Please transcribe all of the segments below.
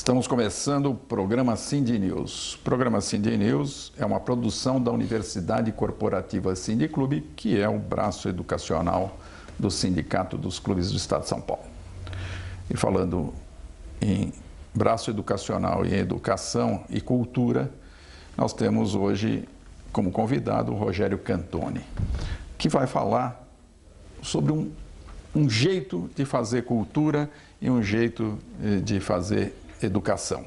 Estamos começando o programa Cindy News. O programa Cindy News é uma produção da Universidade Corporativa Cindy Clube, que é o braço educacional do Sindicato dos Clubes do Estado de São Paulo. E falando em braço educacional e em educação e cultura, nós temos hoje como convidado o Rogério Cantoni, que vai falar sobre um jeito de fazer cultura e um jeito de fazer educação.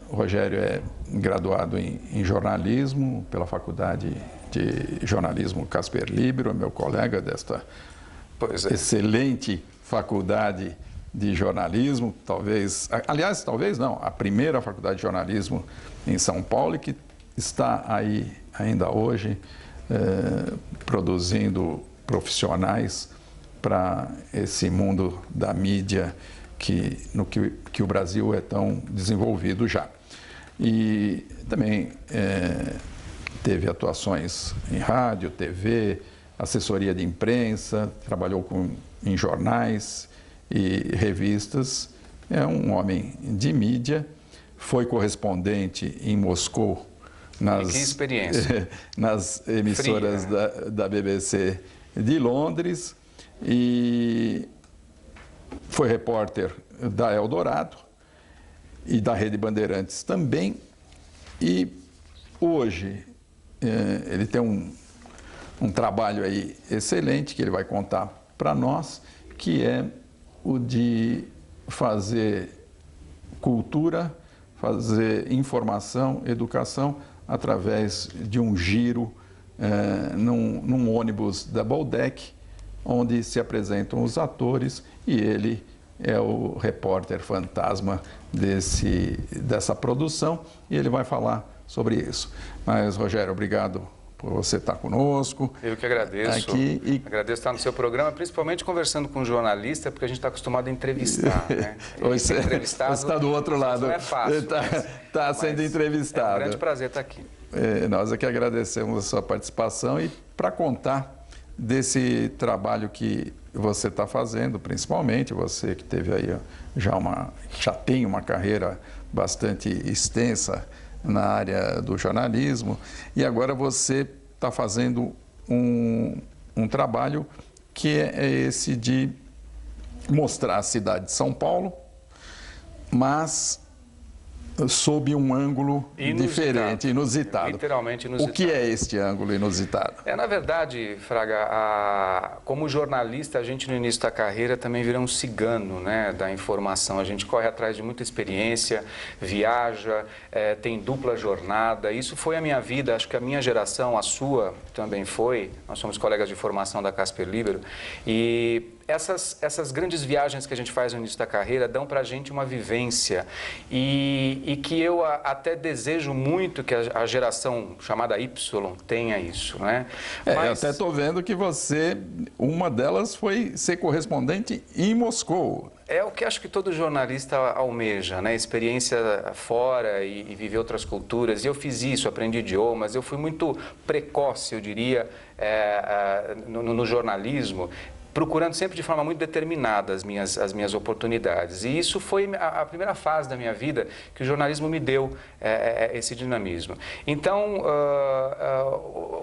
O Rogério é graduado em jornalismo pela Faculdade de Jornalismo Casper Libero, é meu colega desta excelente faculdade de jornalismo, talvez não, a primeira faculdade de jornalismo em São Paulo e que está aí ainda hoje produzindo profissionais para esse mundo da mídia que o Brasil é tão desenvolvido já. E também teve atuações em rádio, TV, assessoria de imprensa, trabalhou em jornais e revistas. É um homem de mídia, foi correspondente em Moscou que experiência. nas emissoras da BBC de Londres e foi repórter da Eldorado e da Rede Bandeirantes também. E hoje ele tem um trabalho aí excelente que ele vai contar para nós, que é o de fazer cultura, fazer informação, educação através de um giro num ônibus double deck, onde se apresentam os atores e ele é o repórter fantasma dessa produção e ele vai falar sobre isso. Mas, Rogério, obrigado por você estar conosco. Eu que agradeço. Agradeço estar no seu programa, principalmente conversando com um jornalista, porque a gente está acostumado a entrevistar, né? Você está do outro lado. Não é fácil. Está sendo entrevistado. É um grande prazer estar aqui. Nós é que agradecemos a sua participação e para contar desse trabalho que você está fazendo, principalmente você que teve aí já tem uma carreira bastante extensa na área do jornalismo e agora você está fazendo um trabalho que é esse de mostrar a cidade de São Paulo, mas sob um ângulo diferente, inusitado. Literalmente inusitado. O que é este ângulo inusitado? Na verdade, Fraga, como jornalista, a gente no início da carreira também vira um cigano, né, da informação. A gente corre atrás de muita experiência, viaja, tem dupla jornada. Isso foi a minha vida, acho que a minha geração, a sua também foi. Nós somos colegas de formação da Casper Libero. E essas grandes viagens que a gente faz no início da carreira dão para a gente uma vivência e que eu até desejo muito que a geração chamada Y tenha isso, né? Eu até estou vendo que uma delas foi ser correspondente em Moscou. É o que acho que todo jornalista almeja, né? Experiência fora e viver outras culturas. E eu fiz isso, aprendi idiomas, eu fui muito precoce, eu diria, no jornalismo, procurando sempre de forma muito determinada as minhas oportunidades. E isso foi a primeira fase da minha vida que o jornalismo me deu esse dinamismo. Então,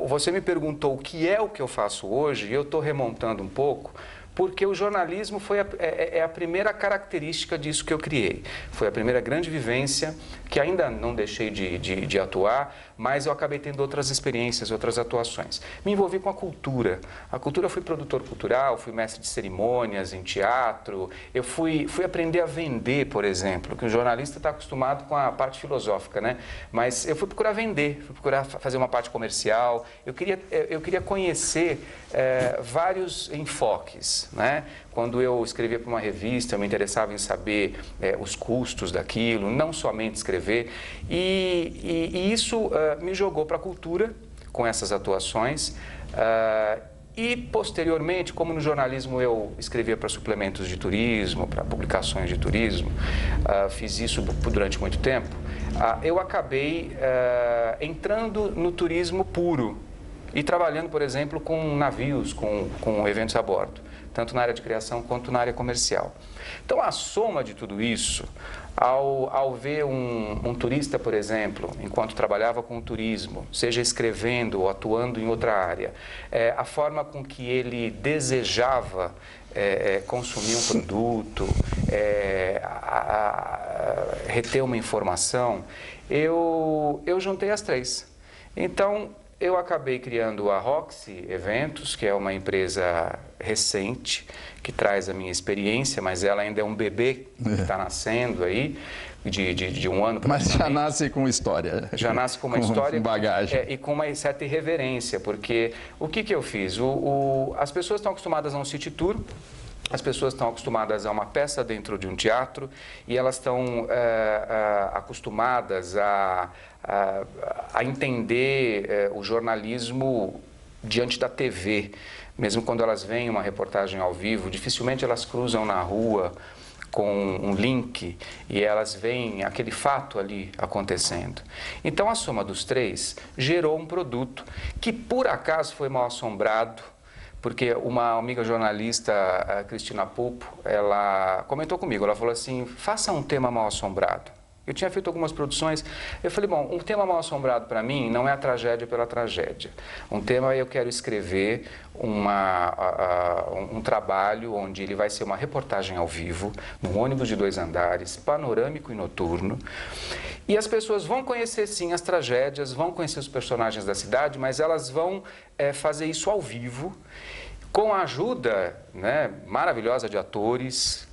você me perguntou o que é o que eu faço hoje, e eu estou remontando um pouco, porque o jornalismo foi a primeira característica disso que eu criei. Foi a primeira grande vivência, que ainda não deixei de atuar, mas eu acabei tendo outras experiências, outras atuações. Me envolvi com a cultura. A cultura, eu fui produtor cultural, fui mestre de cerimônias em teatro, eu fui aprender a vender, por exemplo, que o jornalista está acostumado com a parte filosófica, né? Mas eu fui procurar vender, fui procurar fazer uma parte comercial, eu queria conhecer vários enfoques, né? Quando eu escrevia para uma revista, eu me interessava em saber os custos daquilo, não somente escrever. E isso me jogou para a cultura com essas atuações. E, posteriormente, como no jornalismo eu escrevia para suplementos de turismo, para publicações de turismo, fiz isso durante muito tempo, eu acabei entrando no turismo puro e trabalhando, por exemplo, com navios, com eventos a bordo. tanto na área de criação quanto na área comercial. Então, a soma de tudo isso, ao ver um turista, por exemplo, enquanto trabalhava com o turismo, seja escrevendo ou atuando em outra área, a forma com que ele desejava consumir um produto, reter uma informação, eu juntei as três. Então, eu acabei criando a Roxy Eventos, que é uma empresa recente, que traz a minha experiência, mas ela ainda é um bebê que está nascendo aí, de um ano. Mas já nasce com história. Já nasce com uma história. Com bagagem. E com uma certa irreverência, porque o que eu fiz? As pessoas estão acostumadas a um city tour, as pessoas estão acostumadas a uma peça dentro de um teatro e elas estão acostumadas a entender o jornalismo diante da TV. Mesmo quando elas veem uma reportagem ao vivo, dificilmente elas cruzam na rua com um link e elas veem aquele fato ali acontecendo. Então, a soma dos três gerou um produto que, por acaso, foi mal assombrado, porque uma amiga jornalista, a Cristina Pupo, ela comentou comigo, ela falou assim, faça um tema mal assombrado. Eu tinha feito algumas produções, eu falei, bom, um tema mal assombrado para mim não é a tragédia pela tragédia. Um tema eu quero escrever um trabalho onde ele vai ser uma reportagem ao vivo, num ônibus de 2 andares, panorâmico e noturno. E as pessoas vão conhecer sim as tragédias, vão conhecer os personagens da cidade, mas elas vão fazer isso ao vivo, com a ajuda maravilhosa de atores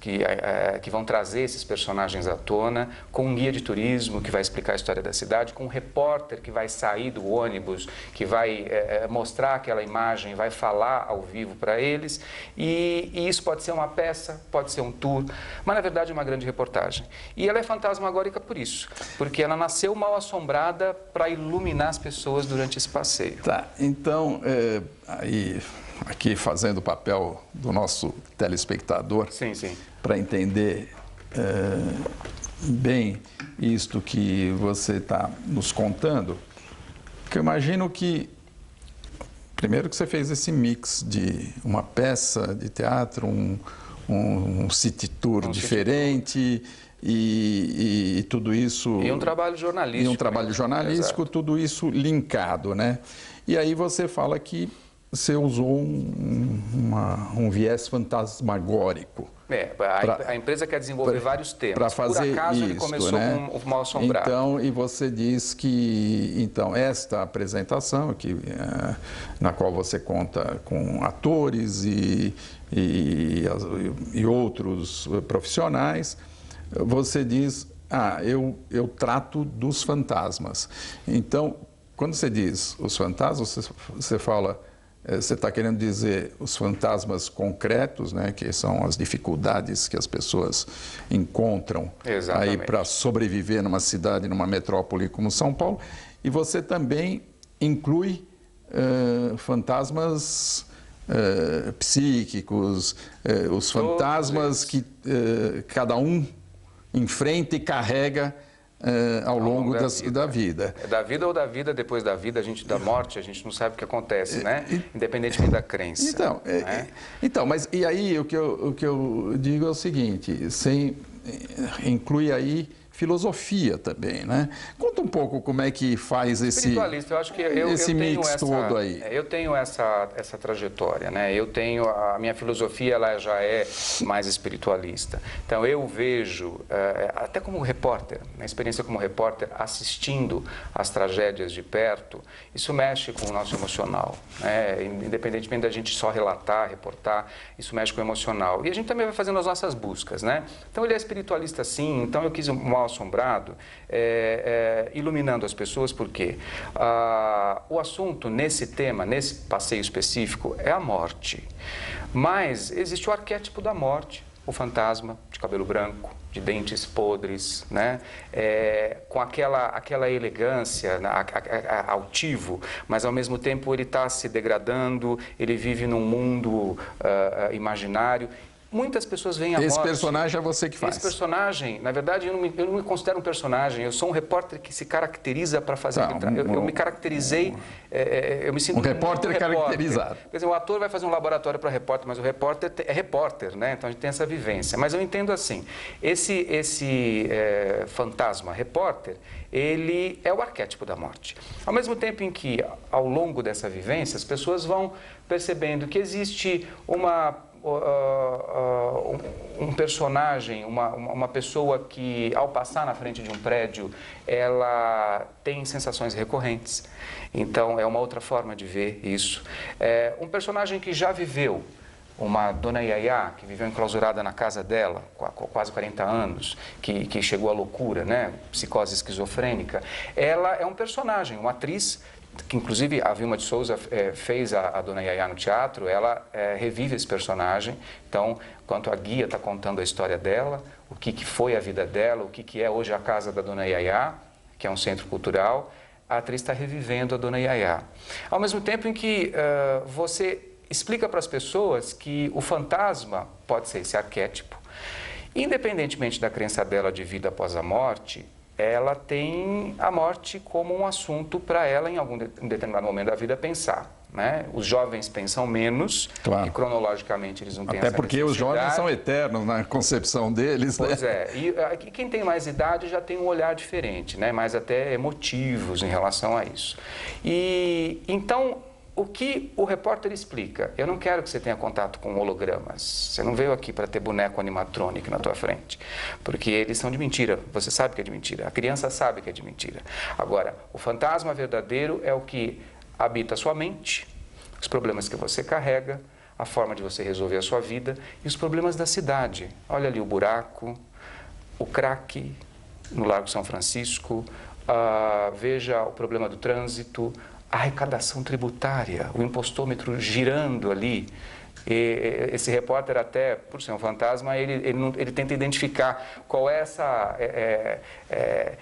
que vão trazer esses personagens à tona, com um guia de turismo que vai explicar a história da cidade, com um repórter que vai sair do ônibus, que vai mostrar aquela imagem, vai falar ao vivo para eles. E isso pode ser uma peça, pode ser um tour, mas na verdade é uma grande reportagem. E ela é fantasmagórica por isso, porque ela nasceu mal assombrada para iluminar as pessoas durante esse passeio. Tá, então, aqui fazendo o papel do nosso telespectador, para entender bem isto que você está nos contando, que eu imagino que, primeiro que você fez esse mix de uma peça de teatro, um city tour diferente, e tudo isso... E um trabalho jornalístico. E um trabalho jornalístico, exato. Tudo isso linkado, né? E aí você fala que você usou um viés fantasmagórico. A empresa quer desenvolver vários temas. Para fazer por acaso isso, ele começou com o Mal Assombrado. Então, e você diz que esta apresentação, na qual você conta com atores e outros profissionais, você diz, eu trato dos fantasmas. Então, quando você diz os fantasmas, você fala... Você está querendo dizer os fantasmas concretos, né, que são as dificuldades que as pessoas encontram aí para sobreviver numa cidade, numa metrópole como São Paulo. E você também inclui fantasmas psíquicos, os fantasmas que cada um enfrenta e carrega ao longo da vida. Da vida ou da vida depois da vida, da morte, a gente não sabe o que acontece, né? Independentemente da crença. Então, mas e aí o que eu digo é o seguinte, inclui aí filosofia também, né? Conta um pouco como é que faz esse espiritualista. Eu acho que esse mix todo aí. Eu tenho essa trajetória, né? Eu tenho a minha filosofia, ela já é mais espiritualista. Então eu vejo até como repórter, na experiência como repórter, assistindo às tragédias de perto, isso mexe com o nosso emocional, né? Independentemente da gente só relatar, reportar, isso mexe com o emocional. E a gente também vai fazendo as nossas buscas, né? Então ele é espiritualista sim. Então eu quis Mal Assombrado, iluminando as pessoas, porque o assunto nesse tema, nesse passeio específico, é a morte. Mas existe o arquétipo da morte, o fantasma de cabelo branco, de dentes podres, né? Com aquela elegância, altivo, mas ao mesmo tempo ele está se degradando, ele vive num mundo imaginário. muitas pessoas veem a morte... Esse personagem é você que faz. Esse personagem, na verdade, eu não me considero um personagem, eu sou um repórter que se caracteriza para fazer... Eu me caracterizei, eu me sinto... Um repórter caracterizado. Quer dizer, o ator vai fazer um laboratório para repórter, mas o repórter é repórter, né? Então a gente tem essa vivência. Mas eu entendo assim, esse fantasma repórter, ele é o arquétipo da morte. Ao mesmo tempo em que, ao longo dessa vivência, as pessoas vão percebendo que existe um personagem, uma pessoa que, ao passar na frente de um prédio, ela tem sensações recorrentes. Então, é uma outra forma de ver isso. Um personagem que já viveu, uma dona Yaya, que viveu enclausurada na casa dela, com quase 40 anos, que chegou à loucura, né? Psicose esquizofrênica. Ela é um personagem, uma atriz, que inclusive a Vilma de Souza fez a dona Yaya no teatro, ela revive esse personagem. Então, enquanto a guia está contando a história dela, o que foi a vida dela, o que é hoje a casa da dona Yaya, que é um centro cultural, a atriz está revivendo a dona Yaya. Ao mesmo tempo em que você explica para as pessoas que o fantasma pode ser esse arquétipo. Independentemente da crença dela de vida após a morte, ela tem a morte como um assunto para ela, em em determinado momento da vida, pensar. Né? Os jovens pensam menos, claro. E cronologicamente eles não têm até essa porque os jovens são eternos na concepção deles. Pois né? E quem tem mais idade já tem um olhar diferente, né? Mais até emotivos em relação a isso. E então, o que o repórter explica? Eu não quero que você tenha contato com hologramas. Você não veio aqui para ter boneco animatrônico na tua frente, porque eles são de mentira. Você sabe que é de mentira. A criança sabe que é de mentira. Agora, o fantasma verdadeiro é o que habita a sua mente, os problemas que você carrega, a forma de você resolver a sua vida e os problemas da cidade. Olha ali o buraco, o crack no Largo São Francisco, veja o problema do trânsito, a arrecadação tributária, o impostômetro girando ali. E esse repórter, até por ser um fantasma, ele tenta identificar qual é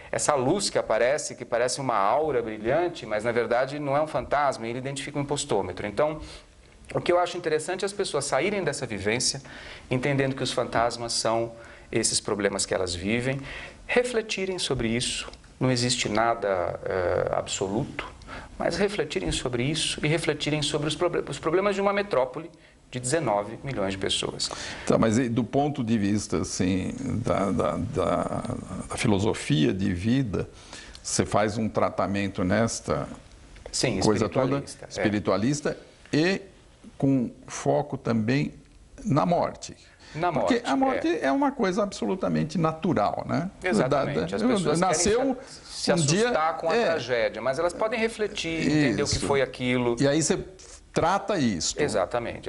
essa luz que aparece, que parece uma aura brilhante, mas na verdade não é um fantasma, ele identifica o impostômetro. Então, o que eu acho interessante é as pessoas saírem dessa vivência, entendendo que os fantasmas são esses problemas que elas vivem, refletirem sobre isso, não existe nada absoluto, mas refletirem sobre isso e refletirem sobre os problemas de uma metrópole de 19 milhões de pessoas. Tá, mas do ponto de vista assim, da filosofia de vida, você faz um tratamento nesta coisa toda, espiritualista, e com foco também na morte. Porque a morte é uma coisa absolutamente natural, né? Exatamente. As pessoas querem se assustar com a tragédia, mas elas podem refletir, entender o que foi aquilo. E aí você trata isso. Exatamente.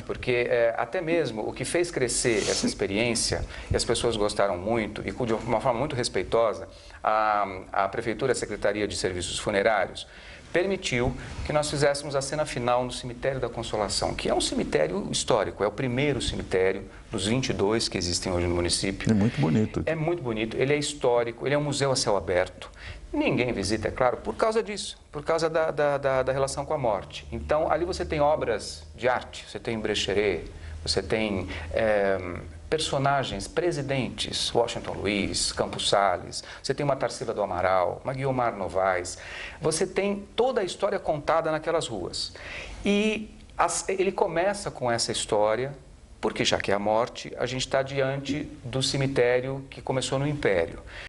Porque até mesmo o que fez crescer essa experiência, e as pessoas gostaram muito, e de uma forma muito respeitosa, a Prefeitura, a Secretaria de Serviços Funerários, permitiu que nós fizéssemos a cena final no Cemitério da Consolação, que é um cemitério histórico, é o primeiro cemitério dos 22 que existem hoje no município. É muito bonito. É muito bonito, ele é histórico, ele é um museu a céu aberto. Ninguém visita, é claro, por causa disso, por causa da relação com a morte. Então, ali você tem obras de arte, você tem Brecheret, você tem personagens, presidentes, Washington Luiz, Campos Salles, você tem uma Tarsila do Amaral, uma Guiomar Novaes, você tem toda a história contada naquelas ruas. E ele começa com essa história, porque já que é a morte, a gente está diante do cemitério que começou no Império.